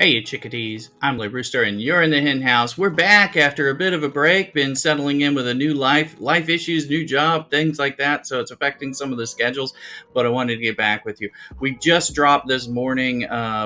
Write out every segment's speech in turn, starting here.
Hey, you chickadees. I'm Lay Brewster, and you're in the hen house. We're back after a bit of a break, been settling in with a new life issues, new job, things like that. So it's affecting some of the schedules, but I wanted to get back with you. We just dropped this morning.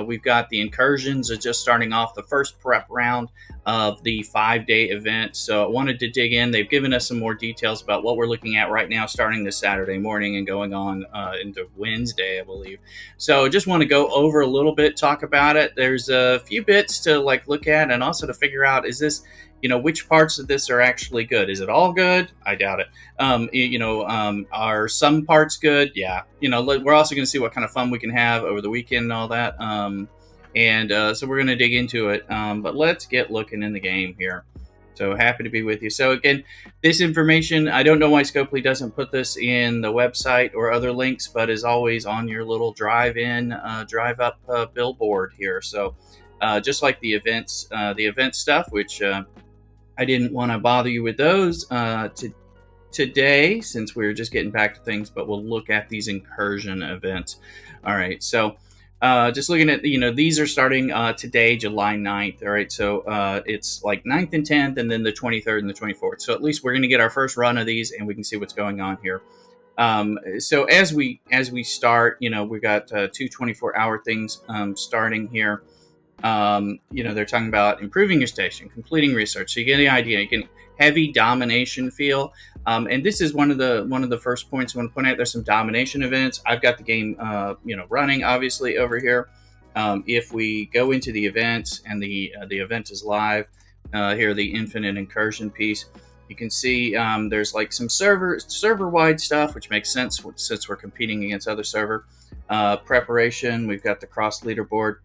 We've got the Incursions are just starting off the first prep round of the 5-day event. So I wanted to dig in. They've given us some more details about what we're looking at right now, starting this Saturday morning and going on into Wednesday, I believe. So just want to go over a little bit, talk about it. There's a few bits to look at, and also to figure out, is this, which parts of this are actually good? Is it all good? I doubt it. Are some parts good? Yeah. We're also going to see what kind of fun we can have over the weekend and all that. So we're going to dig into it. But let's get looking in the game here. So happy to be with you. So again, this information, I don't know why Scopely doesn't put this in the website or other links, but is always on your little drive-in, drive-up billboard here. So just like the event stuff, which I didn't want to bother you with those today, since we were just getting back to things, but we'll look at these incursion events. All right, so just looking at, these are starting today, July 9th. All right, so it's like 9th and 10th, and then the 23rd and the 24th. So at least we're going to get our first run of these, and we can see what's going on here. So as we start, we've got two 24-hour things starting here. They're talking about improving your station, completing research. So you get the idea. You get heavy domination feel. And this is one of the first points I want to point out. There's some domination events. I've got the game, running obviously over here. If we go into the events, and the event is live, here, the infinite incursion piece, you can see there's like some server-wide stuff, which makes sense since we're competing against other server. Preparation. We've got the cross leaderboard.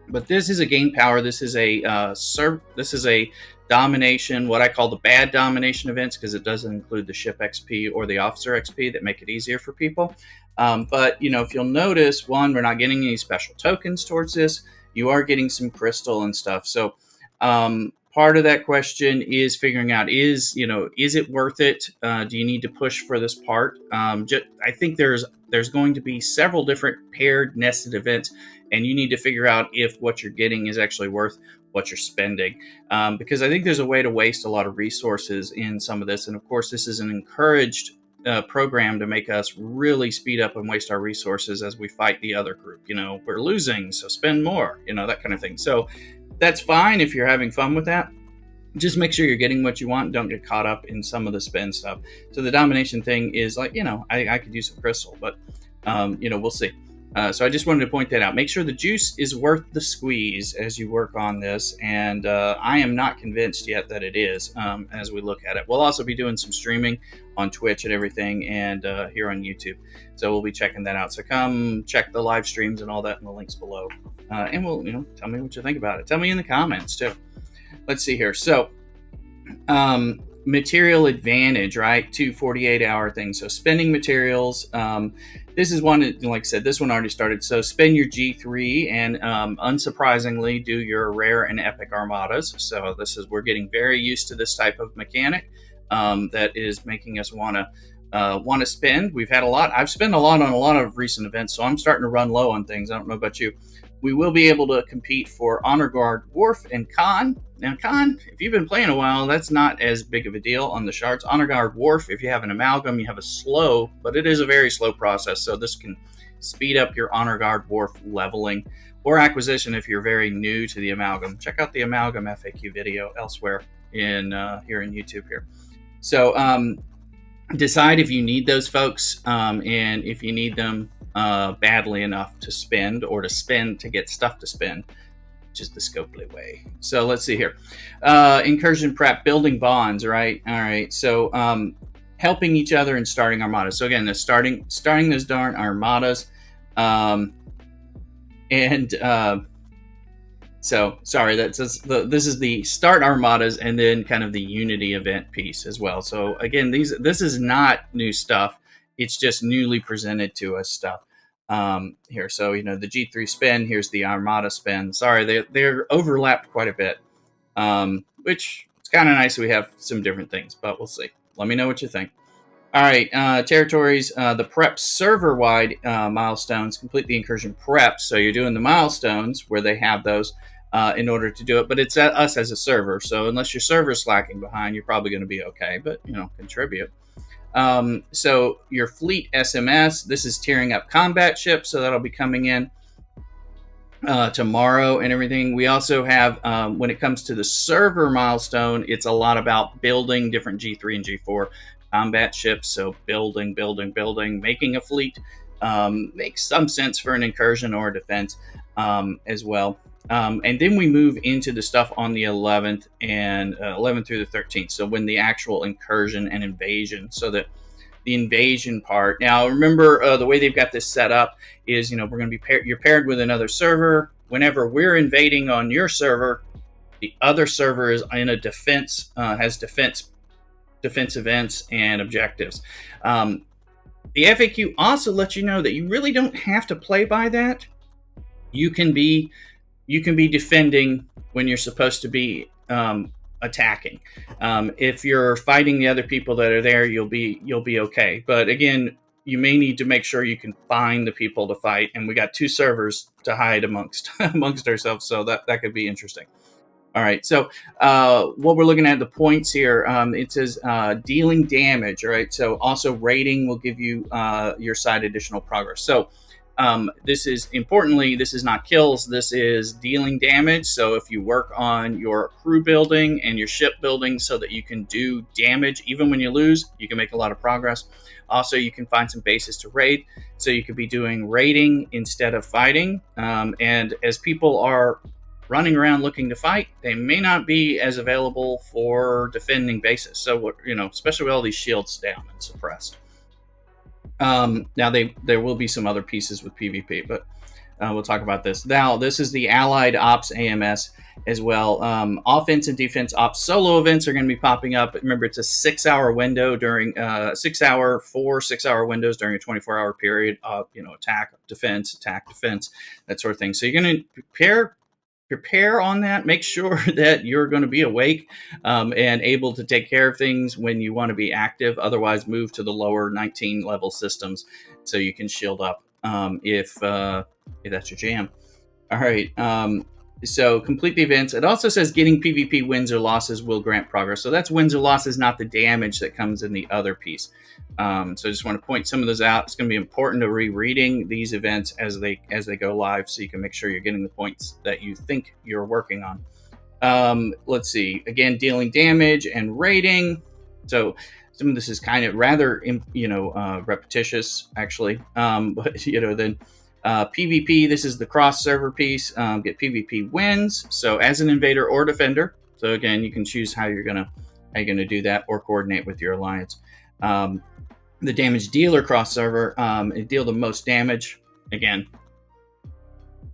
But this is a game power. This is a domination, what I call the bad domination events, because it doesn't include the ship XP or the officer XP that make it easier for people. But if you'll notice, one, we're not getting any special tokens towards this. You are getting some crystal and stuff. So part of that question is figuring out, is it worth it? Do you need to push for this part? I think there's going to be several different paired nested events, and you need to figure out if what you're getting is actually worth what you're spending. Because I think there's a way to waste a lot of resources in some of this. And of course, this is an encouraged program to make us really speed up and waste our resources as we fight the other group. We're losing, so spend more, that kind of thing. So that's fine if you're having fun with that. Just make sure you're getting what you want. Don't get caught up in some of the spend stuff. So the domination thing is like, I could use some crystal, but, we'll see. So I just wanted to point that out. Make sure the juice is worth the squeeze as you work on this. And I am not convinced yet that it is as we look at it. We'll also be doing some streaming on Twitch and everything, and here on YouTube. So we'll be checking that out. So come check the live streams and all that in the links below. And we'll, tell me what you think about it. Tell me in the comments too. Let's see here. So material advantage, right? 2 48-hour things. So spending materials. This is one, like I said, this one already started. So spend your G3 and unsurprisingly do your rare and epic armadas. So we're getting very used to this type of mechanic that is making us want to spend. We've had a lot. I've spent a lot on a lot of recent events, so I'm starting to run low on things. I don't know about you. We will be able to compete for Honor Guard Worf and Khan. Now, Khan, if you've been playing a while, that's not as big of a deal on the shards. Honor Guard Worf, if you have an amalgam, you have a slow, but it is a very slow process. So this can speed up your Honor Guard Worf leveling or acquisition if you're very new to the amalgam. Check out the amalgam FAQ video elsewhere in here in YouTube here. So decide if you need those folks, and if you need them badly enough to spend, or to spend to get stuff to spend, which is the Scopely way. So let's see here. Incursion prep, building bonds, right? All right. So helping each other and starting armadas. So again, starting those darn armadas. So sorry, this is the start armadas, and then kind of the Unity event piece as well. So again, this is not new stuff. It's just newly presented to us stuff here. So, the G3 spin, here's the Armada spin. Sorry, they're overlapped quite a bit, which it's kind of nice. We have some different things, but we'll see. Let me know what you think. All right, territories, the prep server-wide milestones, complete the incursion prep. So you're doing the milestones where they have those. in order to do it. But it's us as a server. So unless your server's slacking behind, you're probably going to be okay. But contribute. So your fleet SMS, this is tearing up combat ships, so that'll be coming in tomorrow and everything. We also have, when it comes to the server milestone, it's a lot about building different G3 and G4 combat ships. So building, making a fleet makes some sense for an incursion or a defense as well. And then we move into the stuff on the 11th and 11th through the 13th. So when the actual incursion and invasion, so that the invasion part. Now, remember the way they've got this set up is, we're going to be you're paired with another server. Whenever we're invading on your server, the other server is in a defense, has defense events and objectives. The FAQ also lets you know that you really don't have to play by that. You can be defending when you're supposed to be attacking. If you're fighting the other people that are there, you'll be okay. But again, you may need to make sure you can find the people to fight, and we got 2 servers to hide amongst ourselves, so that could be interesting. All right, so what we're looking at, the points here, it says dealing damage. All right, so also rating will give you your side additional progress. So this is not kills, this is dealing damage. So if you work on your crew building and your ship building so that you can do damage even when you lose, you can make a lot of progress. Also, you can find some bases to raid, so you could be doing raiding instead of fighting. And as people are running around looking to fight, they may not be as available for defending bases. So especially with all these shields down and suppressed. Now there will be some other pieces with PvP, but we'll talk about this. Now, this is the Allied Ops AMS as well. Offense and defense ops solo events are going to be popping up. Remember, it's a 6-hour window during 6 hour windows during a 24-hour period of attack, defense, that sort of thing. So you're going to prepare on that. Make sure that you're going to be awake and able to take care of things when you want to be active. Otherwise, move to the lower 19 level systems so you can shield up if that's your jam. All right. So complete the events. It also says getting PvP wins or losses will grant progress. So that's wins or losses, not the damage that comes in the other piece. So I just want to point some of those out. It's going to be important to rereading these events as they go live, so you can make sure you're getting the points that you think you're working on. Let's see. Again, dealing damage and rating. So some of this is kind of rather repetitious, actually. But then PvP. This is the cross server piece. Get PvP wins. So as an invader or defender. So again, you can choose how you're gonna do that or coordinate with your alliance. The damage dealer cross server, it deal the most damage. Again,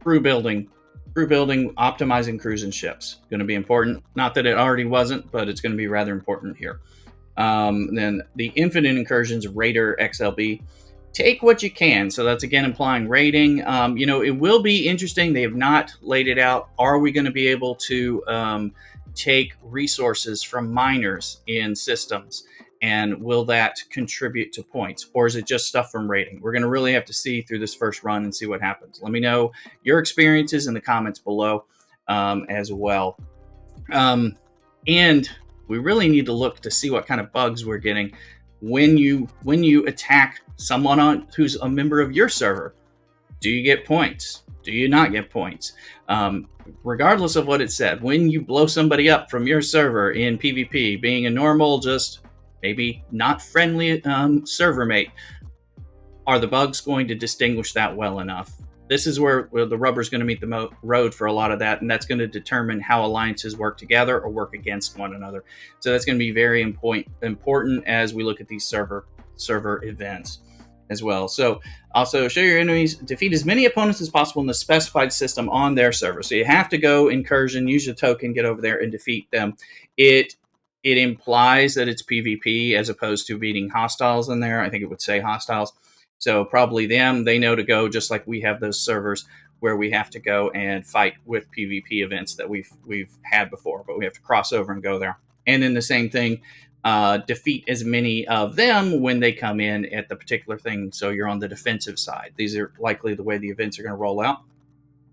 crew building, optimizing crews and ships. Going to be important. Not that it already wasn't, but it's going to be rather important here. Then the infinite incursions raider XLB. Take what you can. So that's again implying rating. It will be interesting. They have not laid it out. Are we going to be able to take resources from miners in systems? And will that contribute to points? Or is it just stuff from rating? We're going to really have to see through this first run and see what happens. Let me know your experiences in the comments below as well. And we really need to look to see what kind of bugs we're getting when you attack someone who's a member of your server. Do you get points? Do you not get points? Regardless of what it said, when you blow somebody up from your server in PvP, being a normal, just maybe not friendly server mate, are the bugs going to distinguish that well enough? This is where the rubber's going to meet the road for a lot of that, and that's going to determine how alliances work together or work against one another. So that's going to be very important as we look at these server events as well. So also show your enemies, defeat as many opponents as possible in the specified system on their server. So you have to go incursion, use your token, get over there and defeat them. It implies that it's PvP as opposed to beating hostiles in there. I think it would say hostiles. So probably they know to go, just like we have those servers where we have to go and fight with PvP events that we've had before, but we have to cross over and go there. And then the same thing, defeat as many of them when they come in at the particular thing. So you're on the defensive side. These are likely the way the events are going to roll out.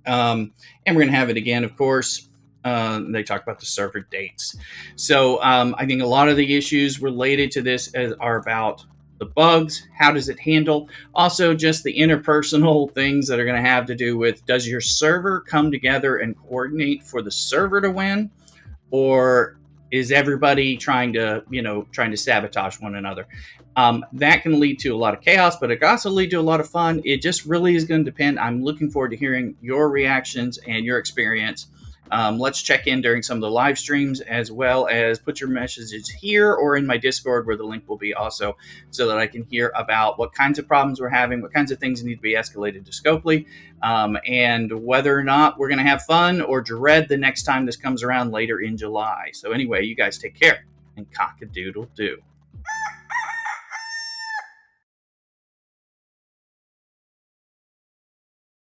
And we're going to have it again, of course. They talk about the server dates. So I think a lot of the issues related to this are about the bugs. How does it handle? Also, just the interpersonal things that are going to have to do with, does your server come together and coordinate for the server to win? Or is everybody trying to sabotage one another? That can lead to a lot of chaos, but it can also lead to a lot of fun. It just really is going to depend. I'm looking forward to hearing your reactions and your experience. Let's check in during some of the live streams, as well as put your messages here or in my Discord, where the link will be also, so that I can hear about what kinds of problems we're having, what kinds of things need to be escalated to Scopely, and whether or not we're going to have fun or dread the next time this comes around later in July. So anyway, you guys take care, and cock-a-doodle do.